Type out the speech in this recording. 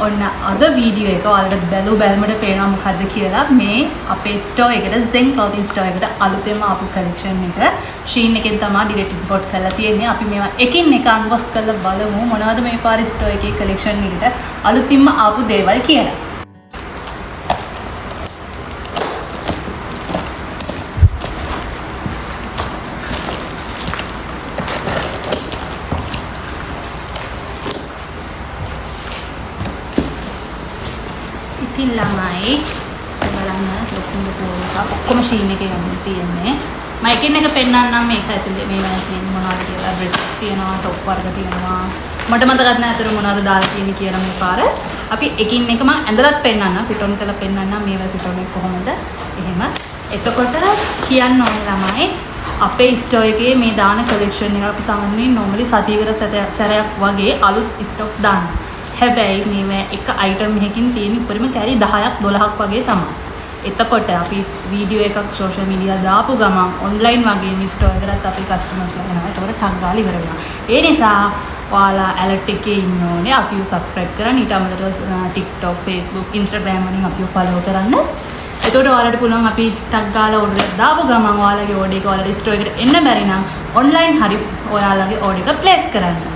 ඔන්න අද වීඩියෝ එක ඔයාලට බැලුමට පේනවා මොකද්ද කියලා මේ අපේ ස්ටෝර් එකට Zen clothing store එකට අලුතෙන්ම ආපු collection එක Shein එකෙන් තමයි direct import කරලා තියෙන්නේ. අපි මේවා එකින් එක unbox කරලා බලමු මොනවද මේ පාර ස්ටෝර් එකේ collection එකට අලුතින්ම ආපු දේවල් කියලා. ඉතින් ළමයි බලන්න ලොකු ඔක්කොම Shein එකේ යන්නේ තියෙන්නේ. මම එකින් එක පෙන්නන්නම් මේක ඇතුලේ මේවා තියෙන මොනවද කියලා ඩ්‍රෙස් තියෙනවා টොප් වර්ග තියෙනවා. මට මතකත් නැහැ අතර මොනවද දාලා තියෙන්නේ කියලා මේ පාර. අපි එකින් එක මම ඇඳලත් පෙන්නන්නම් ෆිට ඔන් කරලා පෙන්නන්නම් මේවා ෆිට ඔන් එක කොහොමද එහෙම. එතකොට කියන්න ඕනේ ළමයි අපේ ස්ටෝර් එකේ මේ දාන කලෙක්ෂන් එක අපි සාමාන්‍යයෙන් normally සතියකට සැරයක් වගේ අලුත් ස්ටොක් දානවා. හැබැයි මේ එක අයිටම් එකකින් තියෙන උඩරිම කැලි 10ක් 12ක් වගේ තමයි. එතකොට අපි වීඩියෝ එකක් සෝෂල් මීඩියා දාපු ගමන් ඔන්ලයින් වගේ මේ ස්ටෝර් එකකට අපි කස්ටමර්ස්ලා එනවා. ඒකට ටග් ගාලා ඉවර වෙනවා. ඒ නිසා ඔයාලා ඇලර්ට් එකේ ඉන්න ඕනේ. අපිව සබ්ස්ක්‍රයිබ් කරන්න. ඊට අමතරව TikTok, Facebook, Instagram වලින් අපිව follow කරන්න. එතකොට ඔයාලට පුළුවන් අපි ටග් ගාලා ඕඩර් එකක් දාපු ගමන් ඔයාලගේ ඕඩර් එක ඔයාලගේ ස්ටෝර් එකට එන්න බැරි නම් ඔන්ලයින් හරි ඔයාලගේ ඕඩර් එක ප්ලේස් කරන්න.